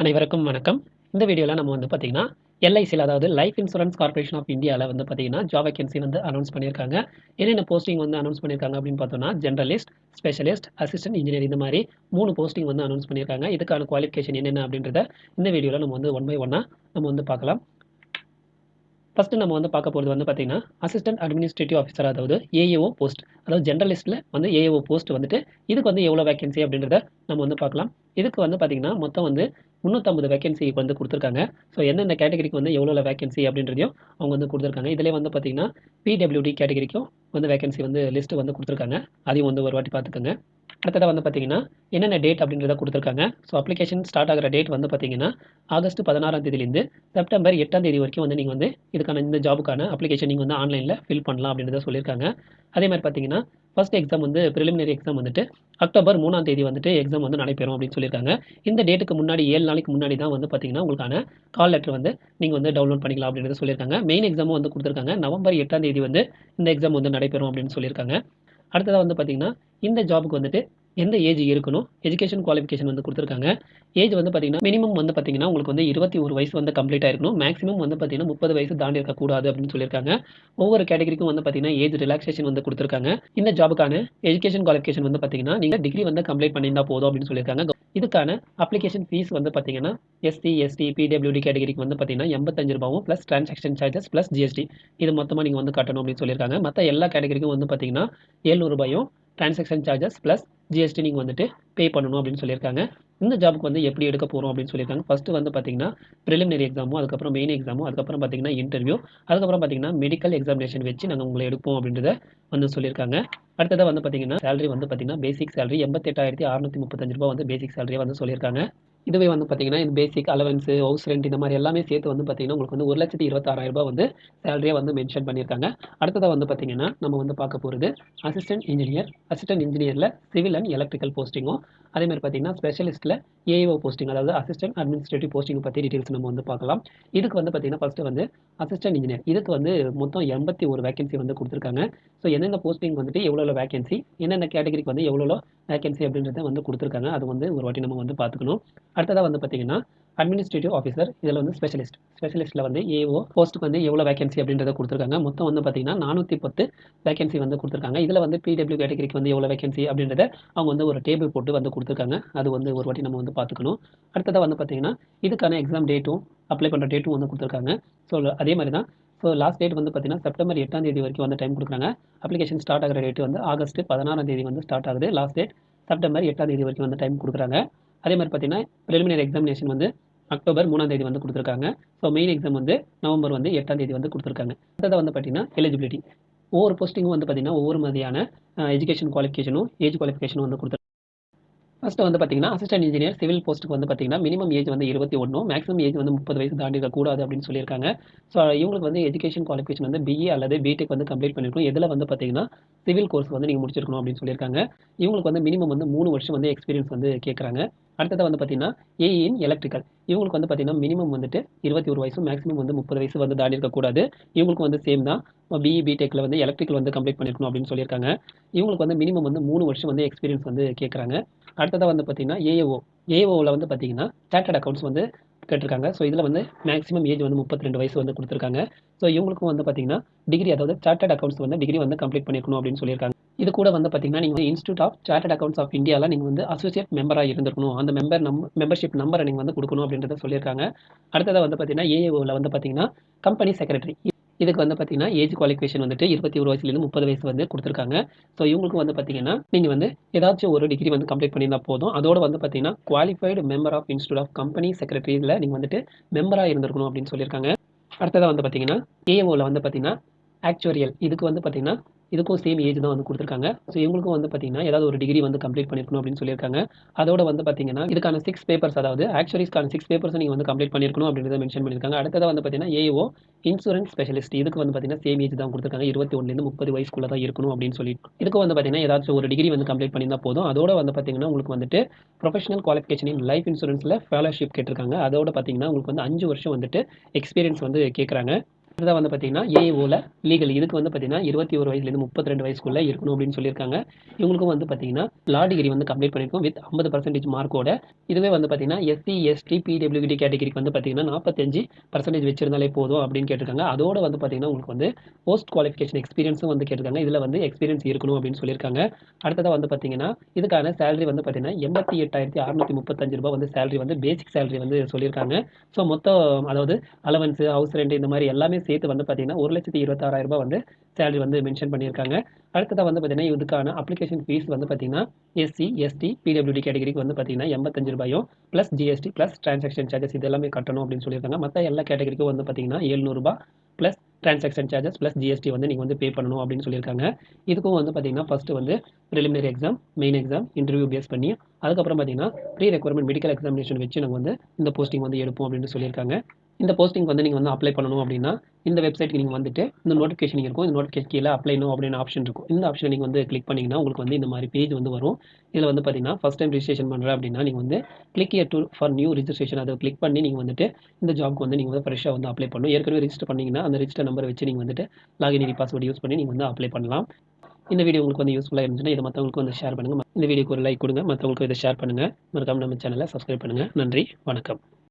அனைவருக்கும் வணக்கம். இந்த வீடியோல நம்ம வந்து பார்த்தீங்கன்னா, எல்ஐசில அதாவது லைஃப் இன்சூரன்ஸ் கார்ப்பரேஷன் ஆஃப் இந்தியால வந்து பார்த்தீங்கன்னா, ஜாப் வேக்கன்சி வந்து அனௌன்ஸ் பண்ணியிருக்காங்க. என்னென்ன போஸ்டிங் வந்து அனௌன்ஸ் பண்ணியிருக்காங்க அப்படின்னு பார்த்தோம்னா, ஜெனரலிஸ்ட், ஸ்பெஷலிஸ்ட், அசிஸ்டன்ட் இன்ஜினியர் இந்த மாரி 3 போஸ்டிங் வந்து அனௌன்ஸ் பண்ணியிருக்காங்க. இதுக்கான குவாலிஃபிகேஷன் என்னென்ன அப்படின்றத இந்த வீடியோல நம்ம வந்து ஒன் பை ஒன்னா நம்ம வந்து பார்க்கலாம். ஃபர்ஸ்ட் நம்ம வந்து பார்க்க போறது வந்து பார்த்தீங்கன்னா, அசிஸ்டன்ட் அட்மினிஸ்ட்ரேட்டிவ் ஆஃபீசர் அதாவது ஏஏஓ போஸ்ட். அதாவது ஜெனரலிஸ்ட்ல வந்து ஏஏஓ போஸ்ட் வந்துட்டு இதுக்கு வந்து எவ்வளோ வேக்கன்சி அப்படின்றத நம்ம வந்து பார்க்கலாம். இதுக்கு வந்து பார்த்தீங்கன்னா, மொத்தம் வந்து 350 வேக்கன்சி வந்து குடுத்துருக்காங்க. ஸோ எந்தெந்த கேட்டகரிக்கு வந்து எவ்வளோ வேக்கன்சி அப்படின்றதையும் அவங்க வந்து குடுத்துருக்காங்க. இதிலேயே வந்து பார்த்தீங்கன்னா, பிடபிள்யூடி கேட்டகரிக்கும் வந்து வேக்கன்சி வந்து லிஸ்ட் வந்து குடுத்துருக்காங்க. அதையும் வந்து ஒரு வாட்டி பார்த்துக்கோங்க. அடுத்ததா வந்து பார்த்தீங்கன்னா, என்னென்ன டேட் அப்படின்றத குடுத்துருக்காங்க. ஸோ அப்ளிகேஷன் ஸ்டார்ட் ஆகுற டேட் வந்து பார்த்தீங்கன்னா, ஆகஸ்ட் 16ஆம் தேதியிலேருந்து செப்டம்பர் 8ஆம் தேதி வரைக்கும் வந்து நீங்க வந்து இதுக்கான இந்த ஜாபுக்கான அப்ளிகேஷன் நீங்க வந்து ஆன்லைன்ல ஃபில் பண்ணலாம் அப்படின்றத சொல்லியிருக்காங்க. அதே மாரி பார்த்தீங்கன்னா, ஃபர்ஸ்ட் எக்ஸாம் வந்து பிரிலிமினரி எக்ஸாம் வந்துட்டு அக்டோபர் 3ஆம் தேதி வந்துட்டு எக்ஸாம் வந்து நடைபெறும் அப்படின்னு சொல்லியிருக்காங்க. இந்த டேட்டுக்கு முன்னாடி 7 நாளைக்கு முன்னாடி தான் வந்து பார்த்தீங்கன்னா, உங்களுக்கான கால் லெட்டர் வந்து நீங்க வந்து டவுன்லோட் பண்ணிக்கலாம் அப்படின்றத சொல்லியிருக்காங்க. மெயின் எக்ஸாமும் வந்து குடுத்துருக்காங்க. நவம்பர் 8ஆம் தேதி வந்து இந்த எக்ஸாம் வந்து நடைபெறும் அப்படின்னு சொல்லியிருக்காங்க. அடுத்ததா வந்து பார்த்தீங்கன்னா, இந்த ஜாப்க்கு வந்துட்டு எந்த ஏஜ் இருக்கணும்? எஜுகேஷன் குவாலிஃபிகேஷன் வந்து குடுத்துருக்காங்க. ஏஜ் வந்து பார்த்தீங்கன்னா, மினிமம் வந்து பார்த்தீங்கன்னா, உங்களுக்கு வந்து 21 வயசு வந்து கம்ப்ளீட் ஆயிருக்கணும். மேக்ஸிமம் வந்து பார்த்தீங்கன்னா, 30 வயசு தாண்டி இருக்கக்கூடாது அப்படின்னு சொல்லியிருக்காங்க. ஒவ்வொரு கேட்டகரிக்கும் வந்து பார்த்தீங்கன்னா, ஏஜ் ரிலாக்சேஷன் வந்து குடுத்துருக்காங்க. இந்த ஜாபுக்கான எஜுகேஷன் குவாலிஃபிகேஷன் வந்து பார்த்தீங்கன்னா, நீங்க டிகிரி வந்து கம்ப்ளீட் பண்ணியிருந்தா போதும் அப்படின்னு சொல்லியிருக்காங்க. இதுக்கான அப்ளிகேஷன் ஃபீஸ் வந்து பார்த்தீங்கன்னா, எஸ்சி, எஸ்டி, பிடபிள்யூடி கேட்டகரிக்கு வந்து பார்த்தீங்கன்னா, ரூ. 85 plus transaction charges plus GST இது மொத்தமா நீங்க வந்து கட்டணும் அப்படின்னு சொல்லியிருக்காங்க. மத்த எல்லா கேட்டகரிக்கும் வந்து பார்த்தீங்கன்னா, ரூ. 700 டிரான்சாக்ஷன் சார்ஜஸ் பிளஸ் ஜிஎஸ்டி நீங்க வந்துட்டு பே பண்ணணும் அப்படின்னு சொல்லியிருக்காங்க. இந்த ஜாபுக்கு வந்து எப்படி எடுக்க போறோம் அப்படின்னு சொல்லியிருக்காங்க. ஃபர்ஸ்ட் வந்து பார்த்தீங்கன்னா, பிரிலிமினரி எக்ஸாமும், அதுக்கப்புறம் மெயின் எக்ஸாமும், அதுக்கப்புறம் பார்த்தீங்கன்னா இன்டர்வியூ, அதுக்கப்புறம் பார்த்தீங்கன்னா மெடிக்கல் எக்ஸாமினேஷன் வச்சு நாங்க உங்கள எடுப்போம் அப்படின்றத வந்து சொல்லியிருக்காங்க. அடுத்ததா வந்து பார்த்தீங்கன்னா, சேலரி வந்து பார்த்தீங்கன்னா, பேசிக் சேலரி ரூ. 88,635 வந்து பேசிக் சேலரியா வந்து சொல்லியிருக்காங்க. இதுவே வந்து பார்த்தீங்கன்னா, இந்த பேசிக் அலவன்ஸ், ஹவுஸ் ரென்ட் இந்த மாரி எல்லாமே சேர்த்து வந்து பார்த்தீங்கன்னா, உங்களுக்கு வந்து ரூ. 1,26,000 வந்து சேலரியா வந்து மென்ஷன் பண்ணியிருக்காங்க. அடுத்ததா வந்து பார்த்தீங்கன்னா, நம்ம வந்து பார்க்க போறது அசிஸ்டன்ட் இன்ஜினியர். அசிஸ்டன்ட் இன்ஜினியர்ல சிவில் அண்ட் எலக்ட்ரிக்கல் போஸ்டிங்கும், அதே மாரி பார்த்தீங்கன்னா, ஸ்பெஷலிஸ்ட்ல ஏஏஓ போஸ்டிங் அதாவது அசிஸ்டன்ட் அட்மினிஸ்ட்ரேட்டிவ் போஸ்டிங் பத்தி டீடைல்ஸ் நம்ம வந்து பார்க்கலாம். இதுக்கு வந்து பார்த்தீங்கன்னா, ஃபர்ஸ்ட் வந்து அசிஸ்டன்ட் இன்ஜினியர். இதுக்கு வந்து மொத்தம் 81 வேக்கன்சி வந்து குடுத்துருக்காங்க. ஸோ எந்தெந்த போஸ்டிங் வந்துட்டு எவ்வளோ வேக்கன்சி, என்னென்ன கேட்டகரிக்கு வந்து எவ்வளோ வேக்கன்சி அப்படின்றத வந்து குடுத்துருக்காங்க. அது வந்து ஒரு வாட்டி நம்ம வந்து பார்த்துக்கணும். அடுத்ததா வந்து பார்த்தீங்கன்னா, அட்மினிஸ்ட்ரேட்டிவ் ஆஃபீசர் இதில வந்து ஸ்பெஷலிஸ்ட். ஸ்பெஷலிஸ்ட்ல வந்து ஏஓ போஸ்ட்டுக்கு வந்து எவ்வளோ வேக்கன்சி அப்படின்றத குடுத்துருக்காங்க. மொத்தம் வந்து பார்த்தீங்கன்னா, 410 வேக்கன்சி வந்து குடுத்துருக்காங்க. இதில வந்து பிடபிள்யூ கேட்டகரிக்கு வந்து எவ்வளோ வேக்கன்சி அப்படின்றத அவங்க வந்து ஒரு டேபிள் போட்டு வந்து குடுத்துருக்காங்க. அது வந்து ஒரு வாட்டி நம்ம வந்து பார்த்துக்கணும். அடுத்ததா வந்து பார்த்தீங்கன்னா, இதுக்கான எக்ஸாம் டேட்டும், அப்ளை பண்ற டேட்டும் வந்து குடுத்துருக்காங்க. ஸோ அதே மாரி தான். ஸோ லாஸ்ட் டேட் வந்து பார்த்தீங்கன்னா, செப்டம்பர் 8ஆம் தேதி வரைக்கும் வந்து டைம் குடுக்குறாங்க. அப்ளிகேஷன் ஸ்டார்ட் ஆகுற டேட் வந்து ஆகஸ்ட் 16ஆம் தேதி வந்து ஸ்டார்ட் ஆகுது. லாஸ்ட் டேட் செப்டம்பர் 8ஆம் தேதி வரைக்கும் வந்து டைம் குடுக்குறாங்க. அதே மாரி பார்த்தீங்கன்னா, பிரிலிமினரி எக்ஸாமினேஷன் வந்து அக்டோபர் 3ஆம் தேதி வந்து குடுத்துருக்காங்க. ஸோ மெயின் எக்ஸாம் வந்து நவம்பர் வந்து 8ஆம் தேதி வந்து குடுத்துருக்காங்க. அடுத்ததா வந்து பார்த்தீங்கன்னா, எலிஜிபிலிட்டி. ஒவ்வொரு போஸ்டிங்கும் வந்து பார்த்தீங்கன்னா, ஒவ்வொரு மாதிரியான எஜுகேஷன் குவாலிஃபிகேஷனும், ஏஜ் குவாலிஃபிகேஷனும் வந்து குடுத்துருக்காங்க. ஃபர்ஸ்ட் வந்து பார்த்தீங்கன்னா, அசிஸ்டன்ட் இன்ஜினியர் சிவில் போஸ்ட்டுக்கு வந்து பார்த்தீங்கன்னா, மினிமம் ஏஜ் வந்து 21 மேக்ஸிமம் ஏஜ் வந்து 30 வயசு தாண்டி இருக்கக்கூடாது அப்படின்னு சொல்லியிருக்காங்க. ஸோ இவங்களுக்கு வந்து எஜுகேஷன் குவாலிஃபிகேஷன் வந்து பிஇ அல்லது பிடெக் வந்து கம்ப்ளீட் பண்ணியிருக்கணும். எதில வந்து பார்த்தீங்கன்னா, சிவில் கோர்ஸ் வந்து நீங்க முடிச்சிருக்கணும் அப்படின்னு சொல்லியிருக்காங்க. இவங்களுக்கு வந்து மினிமம் வந்து 3 வருஷம் வந்து எக்ஸ்பீரியன்ஸ் வந்து கேட்குறாங்க. அடுத்ததா வந்து பார்த்தீங்கன்னா, ஏஇ இன் எலக்ட்ரிக்கல். இவங்களுக்கு வந்து பார்த்தீங்கன்னா, மினிமம் வந்துட்டு 21 வயசும், மேக்ஸிமம் வந்து 30 வயசு வந்து தாண்டி இருக்கக்கூடாது. இவங்களுக்கு வந்து சேம் தான். பிஇ, பிடெக்ல வந்து எலக்ட்ரிக்கல் வந்து கம்ப்ளீட் பண்ணியிருக்கணும் அப்படின்னு சொல்லியிருக்காங்க. இவங்களுக்கு வந்து மினிமம் வந்து 3 வருஷம் வந்து எக்ஸ்பீரியன்ஸ் வந்து கேட்குறாங்க. அடுத்ததா வந்து பார்த்தீங்கன்னா, ஏஏஓ. ஏஏஓல வந்து பார்த்தீங்கன்னா, சார்ட்டர்ட் அக்கவுண்ட்ஸ் வந்து கேட்டிருக்காங்க. ஸோ இதில வந்து மேக்ஸிமம் ஏஜ் வந்து 32 வயசு வந்து குடுத்துருக்காங்க. ஸோ இவங்களுக்கும் வந்து பார்த்தீங்கன்னா, டிகிரி அதாவது சார்ட்டர்ட் அக்கவுண்ட்ஸ் வந்து டிகிரி வந்து கம்ப்ளீட் பண்ணியிருக்கணும் அப்படின்னு சொல்லியிருக்காங்க. இது கூட வந்து பார்த்தீங்கன்னா, நீங்க வந்து institute of chartered accounts of இந்தியால நீங்க வந்து அசோசியேட் மெம்பரா இருந்திருக்கணும். அந்த மெம்பர்ஷிப் நம்பர நீங்க வந்து குடுக்கணும் அப்படின்றத சொல்லியிருக்காங்க. அடுத்ததா வந்து பார்த்தீங்கன்னா, ஏஏஓல வந்து பார்த்தீங்கன்னா, கம்பெனி செக்ரட்டரி. இதுக்கு வந்து பார்த்தீங்கன்னா, ஏஜ் குவாலிஃபிகேஷன் வந்துட்டு 21 வயசுலேருந்து 30 வயசு வந்து குடுத்துருக்காங்க. ஸோ இவங்களுக்கும் வந்து பார்த்தீங்கன்னா, நீங்க வந்து ஏதாச்சும் ஒரு டிகிரி வந்து கம்ப்ளீட் பண்ணியிருந்தா போதும். அதோட வந்து பார்த்தீங்கன்னா, qualified member of institute of company செக்ரட்டரில நீங்க வந்துட்டு மெம்பரா இருந்திருக்கணும் அப்படின்னு சொல்லியிருக்காங்க. அடுத்ததா வந்து பார்த்தீங்கன்னா, ஏஓல வந்து பார்த்தீங்கன்னா, ஆக்சுவரியல் இதுக்கு வந்து பார்த்தீங்கன்னா, இதுக்கும் சேம் ஏஜ் தான் வந்து குடுத்துருக்காங்க. ஸோ இவங்களுக்கும் வந்து பார்த்தீங்கன்னா, ஏதாவது ஒரு டிகிரி வந்து கம்ப்ளீட் பண்ணியிருக்கணும் அப்படின்னு சொல்லியிருக்காங்க. அதோட வந்து பார்த்தீங்கன்னா, இதுக்கான 6 பேப்பர்ஸ் அதாவது ஆக்சுவரீஸ்க்கான 6 பேப்பர்ஸும் நீங்க வந்து கம்ப்ளீட் பண்ணியிருக்கணும் அப்படின்றத மென்ஷன் பண்ணியிருக்காங்க. அடுத்ததா வந்து பார்த்தீங்கன்னா, ஏஓ இன்சூரன்ஸ் ஸ்பெஷலிஸ்ட் இதுக்கு வந்து பார்த்தீங்கன்னா, சேம் ஏஜ் தான் குடுத்துருக்காங்க. 21லேருந்து 30 வயசுக்குள்ள தான் இருக்கணும் அப்படின்னு சொல்லி. இதுக்கும் வந்து பார்த்தீங்கன்னா, ஏதாச்சும் ஒரு டிகிரி வந்து கம்ப்ளீட் பண்ணியிருந்தா போதும். அதோட வந்து பார்த்தீங்கன்னா, உங்களுக்கு வந்துட்டு ப்ரொஃபஷனல் குவாலிஃபிகேஷன் இன் லைஃப் இன்சூரன்ஸ்ல ஃபெலோஷிப் கேட்டிருக்காங்க. அதோட பார்த்தீங்கன்னா, உங்களுக்கு வந்து 5 வருஷம் வந்துட்டு எக்ஸ்பீரியன்ஸ் வந்து கேட்குறாங்க. அடுத்ததாக வந்து பார்த்தீங்கன்னா ஏஓவில் லீகல் இதுக்கு வந்து பார்த்தீங்கன்னா 21 வயசுலேருந்து 32 வயசுக்குள்ளே இருக்கணும் அப்படின்னு சொல்லியிருக்காங்க. இவங்களுக்கும் வந்து பார்த்தீங்கன்னா லா டிகிரி வந்து கம்ப்ளீட் பண்ணியிருக்கோம் வித் 50% மார்க்கோட. இதுவே வந்து பார்த்தீங்கன்னா எஸ்சி எஸ்டி பிடபிள்யூடி கேட்டகரிக்கு வந்து பார்த்தீங்கன்னா 45% வச்சிருந்தாலே போதும் அப்படின்னு கேட்டிருக்காங்க. அதோட வந்து பார்த்தீங்கன்னா உங்களுக்கு வந்து போஸ்ட் குவாலிஃபிகேஷன் எக்ஸ்பீரியன்ஸும் வந்து கேட்டிருக்காங்க. இதில் வந்து எக்ஸ்பீரியன்ஸ் இருக்கணும் அப்படின்னு சொல்லியிருக்காங்க. அடுத்ததாக வந்து பார்த்தீங்கன்னா இதுக்கான சேலரி வந்து பார்த்தீங்கன்னா 88,635 ரூபாய் வந்து சேலரி வந்து பேசிக் சேலரி வந்து சொல்லியிருக்காங்க. ஸோ மொத்தம் அதாவது அலவன்ஸ் ஹவுஸ் ரெண்ட் இந்த மாதிரி எல்லாமே சேர்த்து வந்து பார்த்தீங்கன்னா 1,26,600 ரூபாய் வந்து சேலரி வந்து மென்ஷன் பண்ணியிருக்காங்க. அடுத்ததாக வந்து பார்த்தீங்கன்னா இதுக்கான அப்ளிகேஷன் ஃபீஸ் வந்து பார்த்தீங்கன்னா எஸ்சி எஸ்டி பிடபிள்யூடி கேட்டகரிக்கு வந்து பார்த்தீங்கன்னா 85 ரூபாயும் plus GST plus transaction charges இது எல்லாமே கட்டணும் அப்படின்னு சொல்லியிருக்காங்க. மற்ற எல்லா கேட்டகரிக்கும் வந்து பார்த்தீங்கன்னா 700 ரூபாய் plus transaction charges plus GST வந்து நீங்கள் வந்து பே பண்ணணும் அப்படின்னு சொல்லியிருக்காங்க. இதுக்கும் வந்து பார்த்தீங்கன்னா ஃபஸ்ட்டு வந்து preliminary exam main exam interview face பண்ணி அதுக்கப்புறம் பார்த்தீங்கன்னா ப்ரீ ரெக்வயர்மெண்ட் மெடிக்கல் எக்ஸாமினேஷன் வச்சு நாங்கள் வந்து இந்த போஸ்டிங் வந்து எடுப்போம் அப்படின்னு சொல்லியிருக்காங்க. இந்த போஸ்டிங் வந்து நீங்கள் வந்து அப்ளை பண்ணணும் அப்படின்னா இந்த வெப்சைட்டுக்கு நீங்கள் வந்துட்டு இந்த நோட்டிஃபிகேஷன் இருக்கும். இந்த நோட்டிஃபிகேஷன் கீழே அப்ளை நோ அப்படின்னு ஆப்ஷன் இருக்கும். இந்த ஆப்ஷனை நீங்கள் வந்து கிளிக் பண்ணிங்கன்னா உங்களுக்கு வந்து இந்த மாதிரி பேஜ் வந்து வரும். இதில் வந்து பார்த்தீங்கன்னா ஃபஸ்ட் டைம் ரிஜிஸ்ட்ரேஷன் பண்ணுறேன் அப்படின்னா நீங்கள் வந்து click here to for new registration அதை கிளிக் பண்ணி நீங்கள் வந்துட்டு இந்த ஜாப்க்கு வந்து நீங்கள் வந்து ஃப்ரெஷ்ஷாக வந்து அப்ளை பண்ணணும். ஏற்கனவே ரிஜிஸ்டர் பண்ணிங்கன்னா அந்த ரிஜிஸ்டர் நம்பர் வச்சு நீங்கள் வந்துட்டு லாகின் ஐடி பாஸ்வேர்டு யூஸ் பண்ணி நீங்கள் வந்து அப்ளை பண்ணலாம். இந்த வீடியோ உங்களுக்கு வந்து யூஸ்ஃபுல்லாக இருந்துச்சுன்னா இதை மற்றவங்களுக்கு வந்து ஷேர் பண்ணுங்கள். இந்த வீடியோக்கு ஒரு லைக் கொடுங்க, மற்றவங்களுக்கு இதை ஷேர் பண்ணுங்கள். மறக்காம நம்ம சேனலை சப்ஸ்கிரைப் பண்ணுங்கள். நன்றி, வணக்கம்.